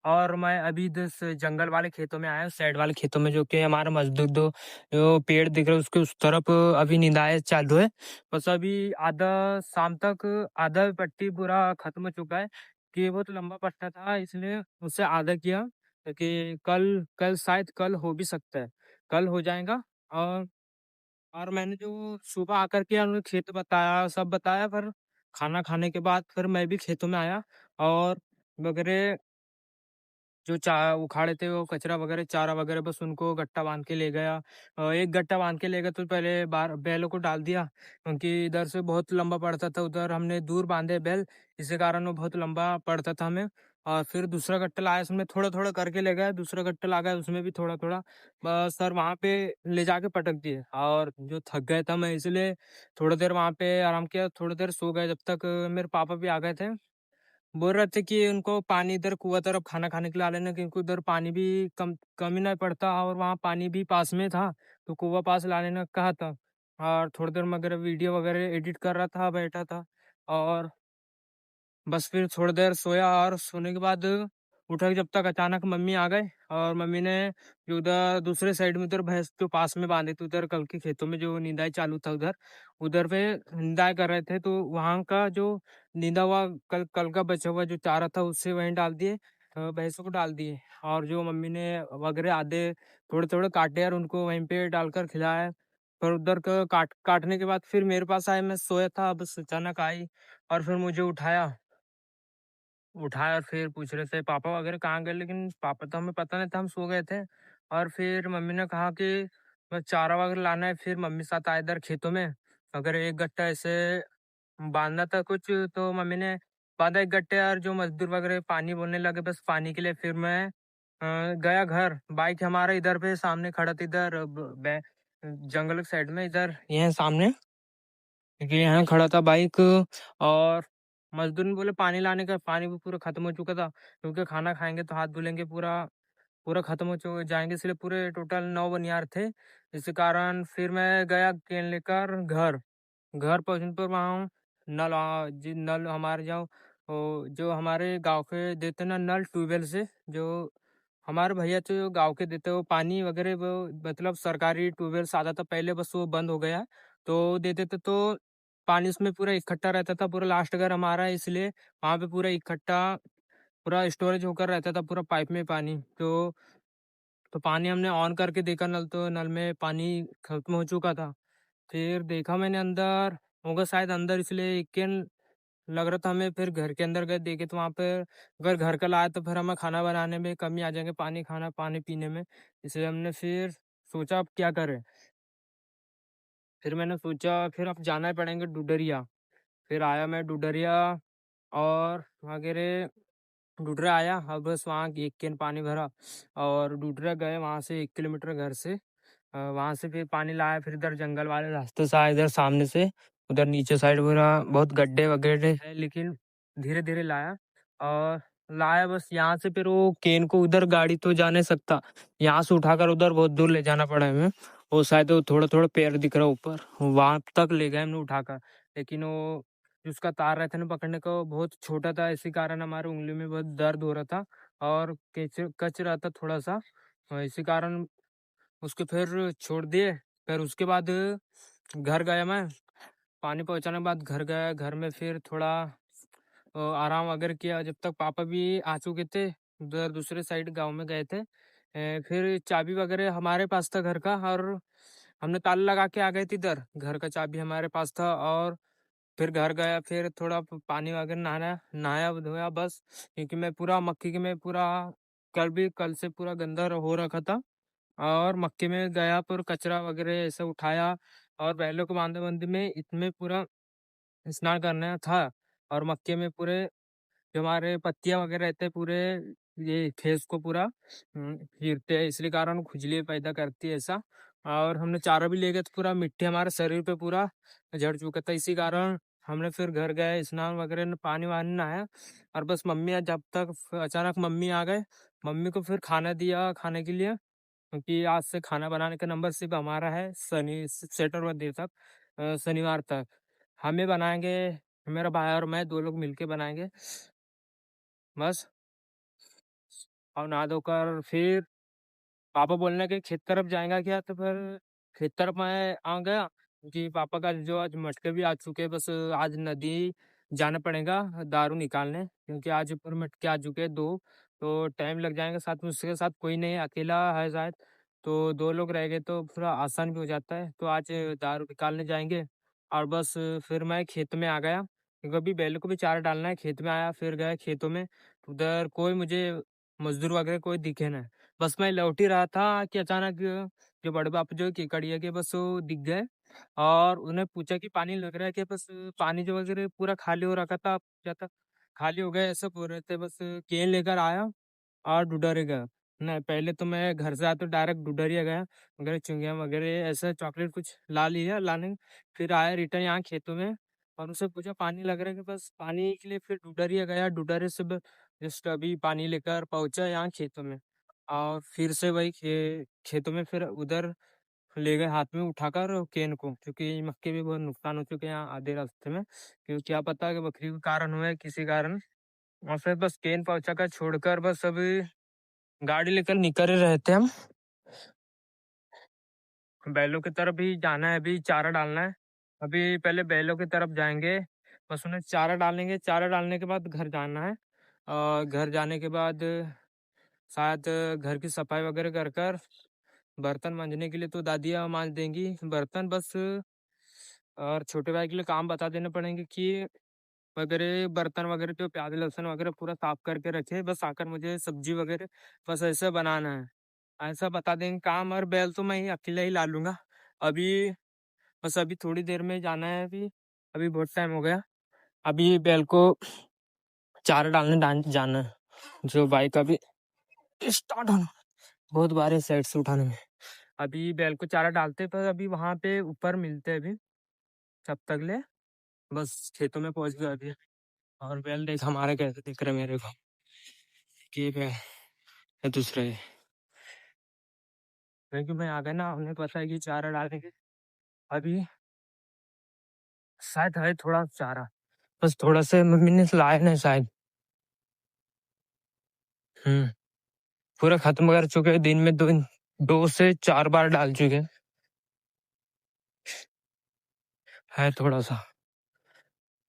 और मैं अभी इस जंगल वाले खेतों में आया हूँ, साइड वाले खेतों में, जो कि हमारा मजदूर दो जो पेड़ दिख रहे हैं उसके उस तरफ अभी निंदाई चालू है। बस अभी आधा शाम तक आधा पट्टी पूरा खत्म हो चुका है, कि वो तो लंबा पट्टा था इसलिए उससे आधा किया, कि कल कल शायद कल हो भी सकता है, कल हो जाएगा। और और मैंने जो सुबह आकर के उन्हें खेत बताया, सब बताया, पर खाना खाने के बाद फिर मैं भी खेतों में आया और वगैरह जो उखाड़े थे वो कचरा वगैरह चारा वगैरह बस उनको गट्टा बांध के ले गया। एक गट्टा बांध के ले गया तो पहले बार बैलों को डाल दिया, क्योंकि इधर से बहुत लंबा पड़ता था, उधर हमने दूर बांधे बैल, इसी कारण वो बहुत लंबा पड़ता था हमें। और फिर दूसरा गट्टा लाया, उसमें थोड़ा थोड़ा करके ले गया, दूसरा गट्टा ला गया उसमें भी थोड़ा थोड़ा, बस सर वहाँ पे ले जाके पटक दिए। और जो थक गया था मैं, इसलिए थोड़ी देर वहाँ पे आराम किया, थोड़ी देर सो गए, जब तक मेरे पापा भी आ गए थे। बोल रहे थे कि उनको पानी इधर कुआं तरफ खाना खाने के लिए आ लेना, क्योंकि उधर पानी भी कम ही नहीं पड़ता और वहाँ पानी भी पास में था, तो कुआं पास ला लेना कहा था। और थोड़ी देर मगर वीडियो वगैरह एडिट कर रहा था, बैठा था। और बस फिर थोड़ी देर सोया, और सोने के बाद उठा, जब तक अचानक मम्मी आ गए। और मम्मी ने जो उधर दूसरे साइड में उधर भैंस जो पास में बांधे थे, उधर कल के खेतों में जो निंदाई चालू था, उधर उधर पे निंदाई कर रहे थे, तो वहाँ का जो निंदा हुआ कल कल का बचा हुआ जो चारा था उससे वहीं डाल दिए, भैंसों को डाल दिए। और जो मम्मी ने वगैरह आधे थोड़े थोड़े काटे और उनको वहीं पे डालकर खिलाया। पर उधर का काटने के बाद फिर मेरे पास आए, मैं सोया था, बस अचानक आई और फिर मुझे उठाया। उठाया और फिर पूछ रहे थे पापा वगैरह कहाँ गए, लेकिन पापा तो हमें पता नहीं था, हम सो गए थे। और फिर मम्मी ने कहा कि बस चारा वगैरह लाना है, फिर मम्मी साथ आए इधर खेतों में। अगर एक गट्टा ऐसे बांधना था कुछ, तो मम्मी ने बांधा एक गट्टे, और जो मजदूर वगैरह पानी बोलने लगे बस पानी के लिए। फिर मैं गया घर, बाइक हमारा इधर पे सामने खड़ा था, इधर जंगल के साइड में, इधर यहाँ सामने, क्योंकि यहाँ खड़ा था बाइक। और मजदूर ने बोले पानी लाने का, पानी भी पूरा खत्म हो चुका था, क्योंकि खाना खाएंगे तो हाथ धुलेंगे, पूरा पूरा खत्म हो चुके जाएंगे, इसलिए पूरे टोटल 9 बनियार थे। इसी कारण फिर मैं गया केन लेकर घर। घर पहुंचने पर वहाँ नल हमारे जो हमारे गांव के देते ना नल, ट्यूबवेल से, जो हमारे भैया थे जो गांव के देते, वो पानी वगैरह वो मतलब सरकारी ट्यूबवेल से आता था पहले, बस वो बंद हो गया। तो देते थे, तो पानी उसमें पूरा इकट्ठा रहता था, पूरा लास्ट घर हमारा है, इसलिए वहाँ पे पूरा इकट्ठा पूरा स्टोरेज होकर रहता था पूरा पाइप में पानी। तो पानी हमने ऑन करके देखा नल, तो नल में पानी खत्म हो चुका था। फिर देखा मैंने अंदर होगा शायद अंदर, इसलिए एक लग रहा था हमें। फिर घर के अंदर गए, देखे तो वहाँ पे अगर घर का लाया तो फिर हमें खाना बनाने में कमी आ जाएंगे, पानी पीने में। इसलिए हमने फिर सोचा अब क्या करें। फिर मैंने सोचा फिर अब जाना ही पड़ेंगे डुडरिया। फिर आया मैं डुडरिया, और वगैरह डुडरा आया, अब बस वहाँ एक कैन पानी भरा और डुडरा गए, वहाँ से 1 किलोमीटर घर से। वहाँ से फिर पानी लाया, फिर इधर जंगल वाले रास्ते से आया, इधर सामने से, उधर नीचे साइड पूरा बहुत गड्ढे वगैरह है, लेकिन धीरे धीरे लाया। और लाया बस यहाँ से, फिर वो केन को उधर गाड़ी तो जा नहीं सकता, यहाँ से उठाकर उधर बहुत दूर ले जाना पड़ा हमें। वो शायद वो थोड़ा थोड़ा पैर दिख रहा ऊपर, वहां तक ले गए हमने उठाकर। लेकिन वो जो उसका तार रहता है ना पकड़ने का, वो बहुत छोटा था, इसी कारण हमारे उंगली में बहुत दर्द हो रहा था, और कच रहा था थोड़ा सा। इसी कारण उसको फिर छोड़ दिए। फिर उसके बाद घर गया मैं, पानी पहुंचाने के बाद घर गया, घर में फिर थोड़ा आराम वगैरह किया, जब तक पापा भी आ चुके थे, उधर दूसरे साइड गांव में गए थे। फिर चाबी वगैरह हमारे पास था घर का, और हमने ताला लगा के आ गए थे इधर, घर का चाबी हमारे पास था। और फिर घर गया, फिर थोड़ा पानी वगैरह नहाया नहाया धोया बस, क्योंकि मैं पूरा मक्खी के में पूरा कल से पूरा गंदा हो रखा था। और मक्के में गया पर कचरा वगैरह ऐसा उठाया, और बैलों को बांधे बांधे में इतने पूरा स्नान करना था। और मक्के में पूरे जो हमारे पत्तियां वगैरह रहते हैं पूरे, ये फेस को पूरा चीरते हैं, इसलिए कारण खुजली पैदा करती है ऐसा। और हमने चारा भी ले गए तो पूरा मिट्टी हमारे शरीर पे पूरा झड़ चुका था, इसी कारण हमने फिर घर गए, स्नान वगैरह पानी वानी नहाया। और बस जब तक अचानक मम्मी आ गए, मम्मी को फिर खाना दिया खाने के लिए, क्योंकि आज से खाना बनाने का नंबर सिर्फ हमारा है, सैटरडे तक, शनिवार तक हमें बनाएंगे, मेरा भाई और मैं 2 लोग मिलके बनाएंगे बस। और नहा धोकर फिर पापा बोलने के खेत तरफ जाएगा क्या, तो फिर खेत तरफ मैं आ गया, क्योंकि पापा का जो आज मटके भी आ चुके हैं, बस आज नदी जाना पड़ेगा दारू निकालने, क्योंकि आज ऊपर मटके आ चुके हैं 2, तो टाइम लग जाएगा। साथ में उसके साथ कोई नहीं है, अकेला है शायद, तो 2 लोग रह गए तो थोड़ा आसान भी हो जाता है। तो आज दारू निकालने जाएंगे। और बस फिर मैं खेत में आ गया, क्योंकि अभी बैलों को भी चारा डालना है। खेत में आया, फिर गया खेतों में, उधर कोई मुझे मजदूर वगैरह कोई दिखे ना। बस मैं लौट ही रहा था कि अचानक जो बड़े बापू जो केकड़िया के बस वो दिख गए, और उन्हें पूछा कि पानी लग रहा है कि, बस पानी जो वगैरह पूरा खाली हो रखा था, पूछा था खाली हो गया ऐसा बोल रहे थे। बस केन लेकर आया और डुडरे गया। नहीं, पहले तो मैं घर से आया तो डायरेक्ट डुडरिया गया, वगैरह चुंगिया वगैरह ऐसा चॉकलेट कुछ ला लिया लाने। फिर आया रिटर्न यहाँ खेतों में, और उनसे पूछा पानी लग रहा है कि, बस पानी के लिए फिर डुडरिया गया। डुडरे से जस्ट अभी पानी लेकर पहुंचा यहाँ खेतों में, और फिर से वही खेतों में फिर उधर ले गए हाथ में उठाकर केन को, क्योंकि मक्के भी बहुत नुकसान हो चुके हैं यहाँ आधे रास्ते में, क्योंकि क्या पता कि बकरी के कारण हुआ है किसी कारण। और फिर बस केन पहुंचा कर छोड़कर बस अभी गाड़ी लेकर निकल ही रहे थे हम। बैलों की तरफ भी जाना है, अभी चारा डालना है। अभी पहले बैलों की तरफ जाएंगे, बस उन्हें चारा डालेंगे। चारा डालने के बाद घर जाना है, और घर जाने के बाद शायद घर की सफाई वगैरह कर कर बर्तन मांजने के लिए तो दादियाँ मांज देंगी बर्तन बस। और छोटे भाई के लिए काम बता देने पड़ेंगे कि वगैरह बर्तन वगैरह जो प्याज लहसुन वगैरह पूरा साफ करके रखे, बस आकर मुझे सब्जी वगैरह बस ऐसे बनाना है, ऐसा बता देंगे काम। और बैल तो मैं ही अकेला ही ला लूंगा अभी। बस अभी थोड़ी देर में जाना है, अभी अभी बहुत टाइम हो गया। अभी बैल को चारा डालने जाना है, जो बाइक अभी स्टार्ट होना बहुत बार है साइड से उठाने में। अभी बैल को चारा डालते पर अभी वहां पे ऊपर मिलते हैं अभी, तब तक ले बस खेतों में पहुंच गया अभी। और बैल देख हमारे कैसे दिख रहे मेरे को, कि बैल है दूसरे, क्योंकि मैं आ गया ना, उन्हें पता है कि चारा डालेंगे। अभी शायद है थोड़ा चारा, बस थोड़ा से मम्मी ने लाया नहीं शायद। हम्म, पूरा खत्म कर चुके हैं, दिन में 2 से 4 बार डाल चुके हैं। है थोड़ा सा,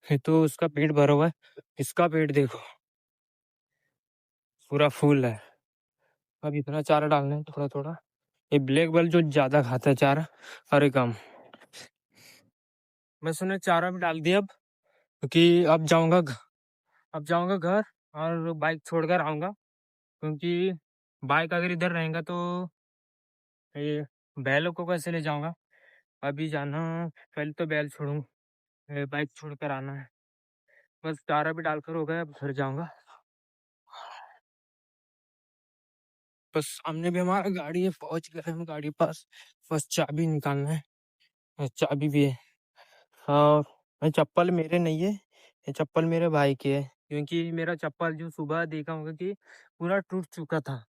ये तो उसका पेट भरा हुआ है, इसका पेट देखो पूरा फूल है। अब इतना चारा डालना है थोड़ा थोड़ा। ये ब्लैक बल जो ज्यादा खाता है चारा, अरे कम। मैं सुना चारा भी डाल दिया अब, क्योंकि अब जाऊंगा घर, और बाइक छोड़कर आऊंगा, क्योंकि बाइक अगर इधर रहेगा तो ये बैलों को कैसे ले जाऊंगा। अभी जाना, पहले तो बैल छोड़ूंगा, बाइक छोड़कर आना है। बस चारा भी डालकर हो गया, अब घर जाऊंगा। बस सामने भी हमारा गाड़ी है, पहुंच गए हम गाड़ी पास। बस चाबी निकालना है, चाबी भी है। और ये चप्पल मेरे नहीं है, ये चप्पल मेरे भाई की है, क्योंकि मेरा चप्पल जो सुबह देखा होगा कि पूरा टूट चुका था।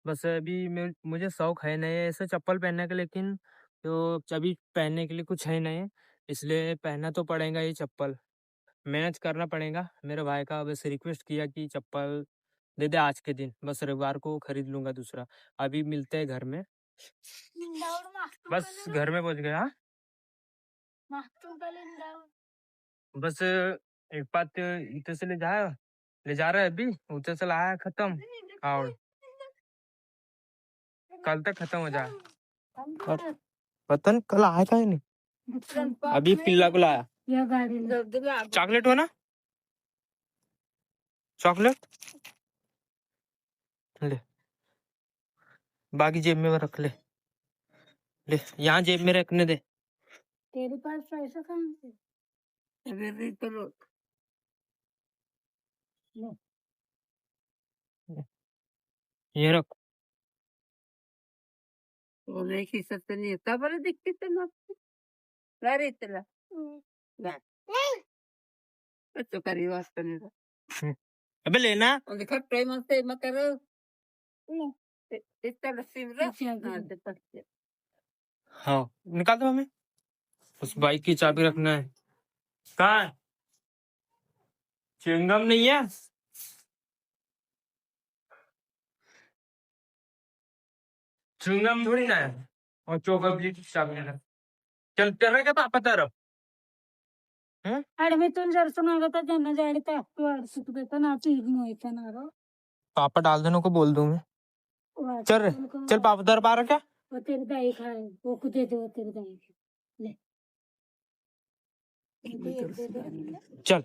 बस अभी मुझे शौक है नहीं ऐसे चप्पल पहनने का, लेकिन तो अभी पहनने के लिए कुछ है नहीं, इसलिए पहनना तो पड़ेगा ये चप्पल, मैनेज करना पड़ेगा। मेरे भाई का बस रिक्वेस्ट किया कि चप्पल दे दे आज के दिन, बस रविवार को खरीद लूंगा दूसरा। अभी मिलते हैं घर में, बस घर में पहुंच गया। बस एक बात इधर से ले जा रहा है अभी, उधर से लाया खत्म, और कल तक खत्म हो जाए। और पता नहीं कल आया का नहीं, अभी पिल्ला को लाया। चॉकलेट हो ना, चॉकलेट ले, बाकी जेब में रख ले, ले यहाँ जेब में रखने दे। तेरे पास पैसा कहाँ से? करो ये रख। नहीं तबरे दिखते ना इतना तो करी वास्ता नहीं। अबे लेना देखो टाइम से मत करो, इतना नसीब रख। हाँ निकाल दो हमें, उस बाइक की चाबी रखना है। कहाँ है? च्युइंगम नहीं है, च्युइंगम थोड़ी ना है और चोका चल तेरा क्या पापा तरफ अडमितून जर सुनागता ज्यांना जाडी ताकू अडसुक देता ना चीज मोहिता ना पापा डाल देने को बोल दूं मैं चल रे चल पापा तरफ आ रहा क्या वो तेरे दाई खाए वो कुछ दे दे वो तेरे दाई ले चल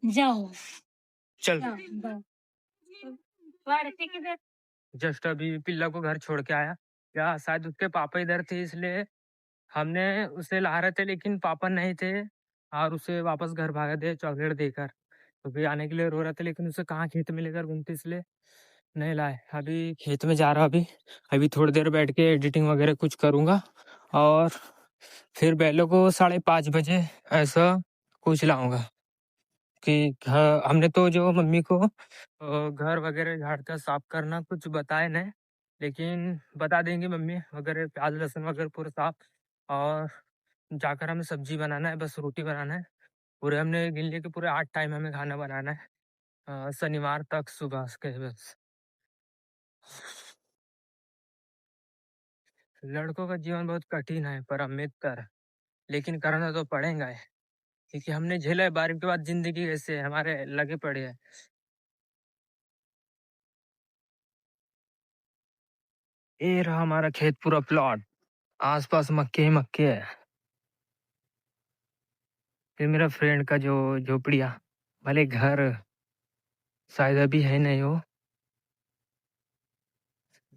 जाओ चल वाढते किधर जस्ट अभी पिल्ला को घर छोड़ के आया या शायद उसके पापा इधर थे इसलिए हमने उसे ला रहे थे लेकिन पापा नहीं थे और उसे वापस घर भागा दे चॉकलेट देकर क्योंकि आने के लिए रो रहा था लेकिन उसे कहाँ खेत में लेकर घूमते इसलिए नहीं लाए अभी खेत में जा रहा अभी अभी थोड़ी देर बैठ के एडिटिंग वगैरह कुछ करूँगा और फिर बैलों को 5:30 बजे ऐसा कुछ लाऊंगा कि हमने तो जो मम्मी को घर वगैरह झाड़कर साफ करना कुछ बताए नहीं लेकिन बता देंगे मम्मी वगैरह प्याज लहसुन वगैरह पूरा साफ और जाकर हमें सब्जी बनाना है बस रोटी बनाना है पूरे हमने गिन लिए कि पूरे 8 टाइम हमें खाना बनाना है शनिवार तक सुबह के बस लड़कों का जीवन बहुत कठिन है पर अमित कर लेकिन करना तो पड़ेगा है क्योंकि हमने झेला है 12वीं के बाद जिंदगी कैसे है हमारे लगे पड़े है ये रहा हमारा खेत पूरा प्लॉट आसपास मक्के ही मक्के है फिर मेरा फ्रेंड का जो झोपड़िया भले घर शायद अभी है नहीं वो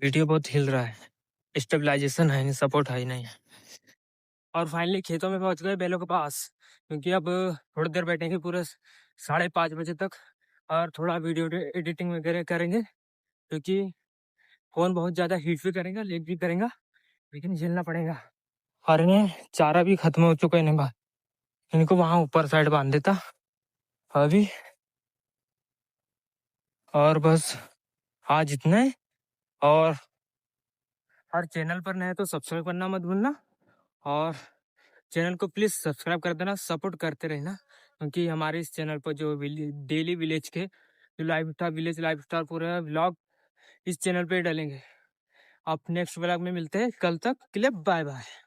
वीडियो बहुत हिल रहा है स्टेबलाइजेशन है नहीं सपोर्ट है ही नहीं और फाइनली खेतों में पहुंच गए बैलों के पास क्योंकि अब थोड़ी देर बैठेंगे पूरे 5:30 बजे तक और थोड़ा वीडियो एडिटिंग वगैरह करेंगे क्योंकि फोन बहुत ज़्यादा हीट भी करेगा लेट भी करेगा लेकिन झेलना पड़ेगा और इन्हें चारा भी खत्म हो चुका है इन्हें इनको वहाँ ऊपर साइड बांध देता अभी और बस आज इतना है और हर चैनल पर नए तो सब्सक्राइब करना मत भूलना और चैनल को प्लीज़ सब्सक्राइब कर देना सपोर्ट करते रहना क्योंकि हमारे इस चैनल पर जो डेली विलेज के जो लाइफ स्टार पूरे व्लॉग इस चैनल पे डालेंगे आप नेक्स्ट व्लॉग में मिलते हैं कल तक के लिए बाय बाय।